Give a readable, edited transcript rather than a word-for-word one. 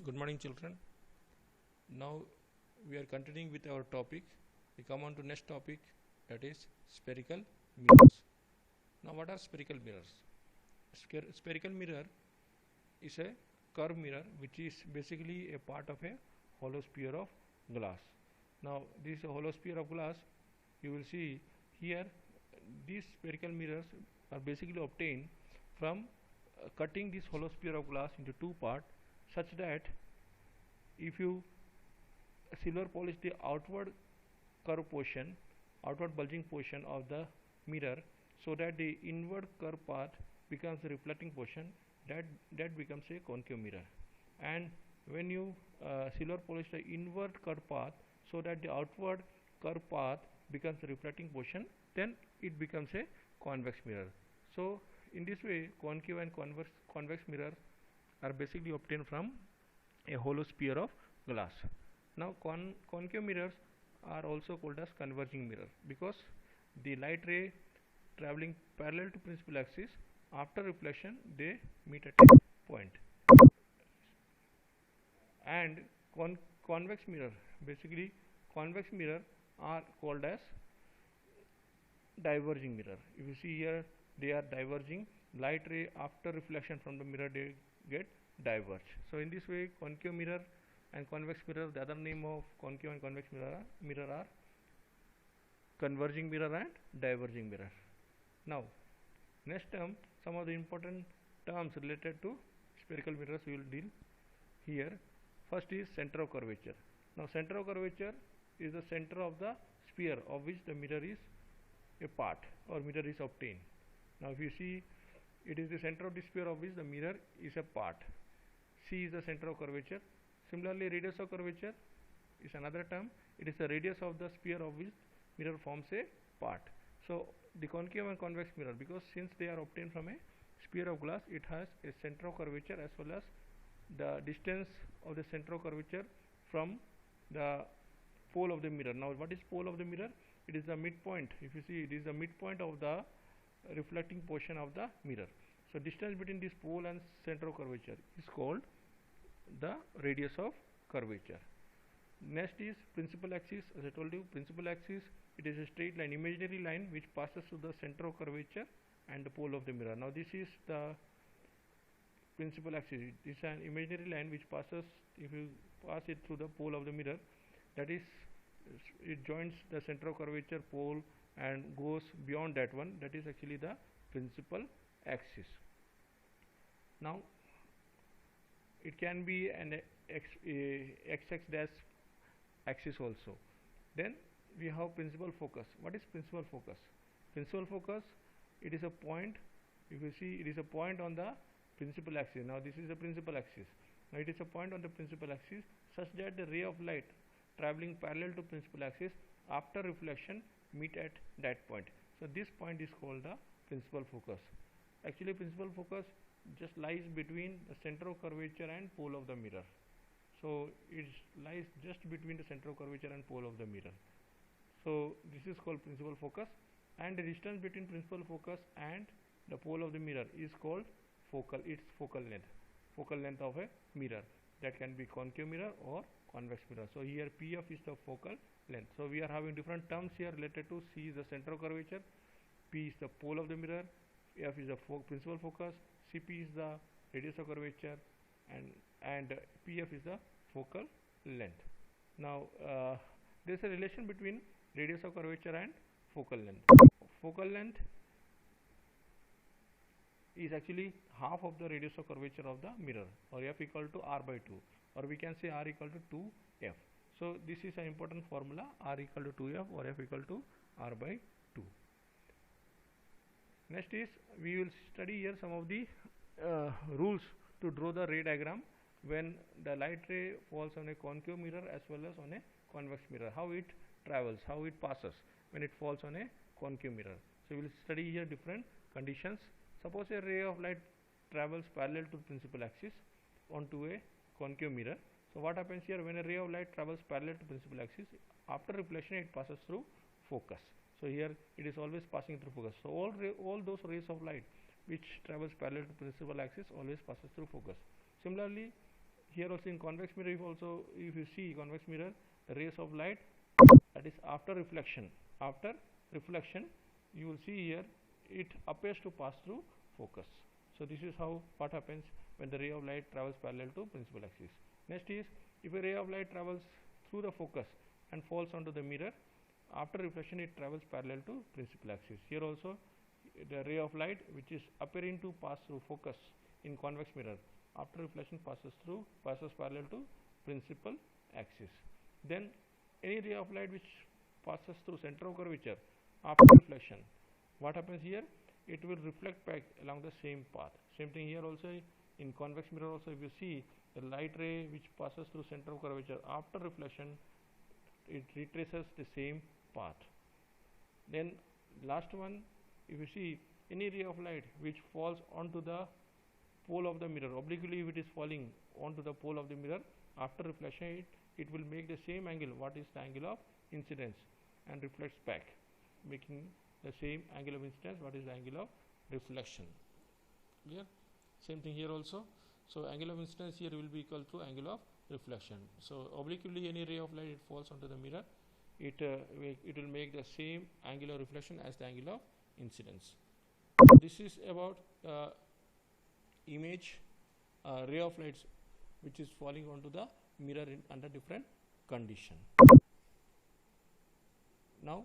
Good morning, children. Now we are continuing with our topic. We come on to next topic, that is spherical mirrors. Now, what are spherical mirrors? Spherical mirror is a curved mirror which is basically a part of a hollow sphere of glass. Now, this hollow sphere of glass, you will see here, these spherical mirrors are basically obtained from cutting this hollow sphere of glass into two parts, such that if you silver polish the outward curve portion, outward bulging portion of the mirror, so that the inward curve path becomes the reflecting portion, that becomes a concave mirror. And when you silver polish the inward curve path, so that the outward curve path becomes the reflecting portion, then it becomes a convex mirror. So in this way, concave and convex mirrors are basically obtained from a hollow sphere of glass. Now concave mirrors are also called as converging mirror, because the light ray traveling parallel to principal axis, after reflection they meet at a point. And convex mirror, basically convex mirror are called as diverging mirror. If you see here, they are diverging. Light ray after reflection from the mirror, they get diverge. So in this way, concave mirror and convex mirror, the other name of concave and convex mirror are converging mirror and diverging mirror. Now next term, some of the important terms related to spherical mirrors we will deal here. First is center of curvature. Now center of curvature is the center of the sphere of which the mirror is a part, or mirror is obtained. Now if you see, it is the center of the sphere of which the mirror is a part. C is the center of curvature. Similarly, radius of curvature is another term. It is the radius of the sphere of which mirror forms a part. So the concave and convex mirror, because since they are obtained from a sphere of glass, it has a center of curvature as well as the distance of the center of curvature from the pole of the mirror. Now what is pole of the mirror? It is the midpoint. If you see, it is the midpoint of the reflecting portion of the mirror. So distance between this pole and center of curvature is called the radius of curvature. Next is principal axis. As I told you, principal axis, it is a straight line, imaginary line, which passes through the center of curvature and the pole of the mirror. Now this is the principal axis. This is an imaginary line which passes, if you pass it through the pole of the mirror, that is, it joins the center of curvature pole and goes beyond that one. That is actually the principal axis. Now it can be an x dash axis also. Then we have principal focus. What is principal focus? Principal focus, it is a point. If you see, it is a point on the principal axis. Now this is the principal axis. Now it is a point on the principal axis such that the ray of light traveling parallel to principal axis after reflection meet at that point. So this point is called the principal focus. Actually, principal focus just lies between the center of curvature and pole of the mirror. So it lies just between the center of curvature and pole of the mirror. So this is called principal focus, and the distance between principal focus and the pole of the mirror is called focal length of a mirror. That can be concave mirror or convex mirror. So here PF is the focal length. So we are having different terms here related to. C is the center of curvature, P is the pole of the mirror, F is the principal focus, CP is the radius of curvature, and PF is the focal length. Now there is a relation between radius of curvature and focal length. Focal length is actually half of the radius of curvature of the mirror, or F equal to R by 2, or we can say R equal to 2F. So this is an important formula, R equal to 2F or F equal to R by 2. Next is, we will study here some of the rules to draw the ray diagram when the light ray falls on a concave mirror as well as on a convex mirror, how it travels, how it passes when it falls on a concave mirror. So we will study here different conditions. Suppose a ray of light travels parallel to principal axis onto a concave mirror. So what happens here, when a ray of light travels parallel to principal axis, after reflection it passes through focus. So here it is always passing through focus. So all those rays of light which travels parallel to principal axis always passes through focus. Similarly, Here also in convex mirror, if you see convex mirror, the rays of light, that is after reflection, you will see here it appears to pass through focus. So this is how what happens when the ray of light travels parallel to principal axis. Next is, if a ray of light travels through the focus and falls onto the mirror, after reflection it travels parallel to principal axis. Here also the ray of light which is appearing to pass through focus in convex mirror, after reflection passes parallel to principal axis. Then any ray of light which passes through center of curvature after reflection, what happens here? It will reflect back along the same path. Same thing here also in convex mirror also, if you see the light ray which passes through center of curvature after reflection, it retraces the same path. Then last one, if you see any ray of light which falls onto the pole of the mirror, obliquely if it is falling onto the pole of the mirror, after reflection it will make the same angle, what is the angle of incidence, and reflects back, making the same angle of incidence, what is the angle of reflection. Clear? Same thing here also. So angle of incidence here will be equal to angle of reflection. So obliquely any ray of light it falls onto the mirror, it will make the same angle of reflection as the angle of incidence. This is about image ray of lights which is falling onto the mirror under different condition. Now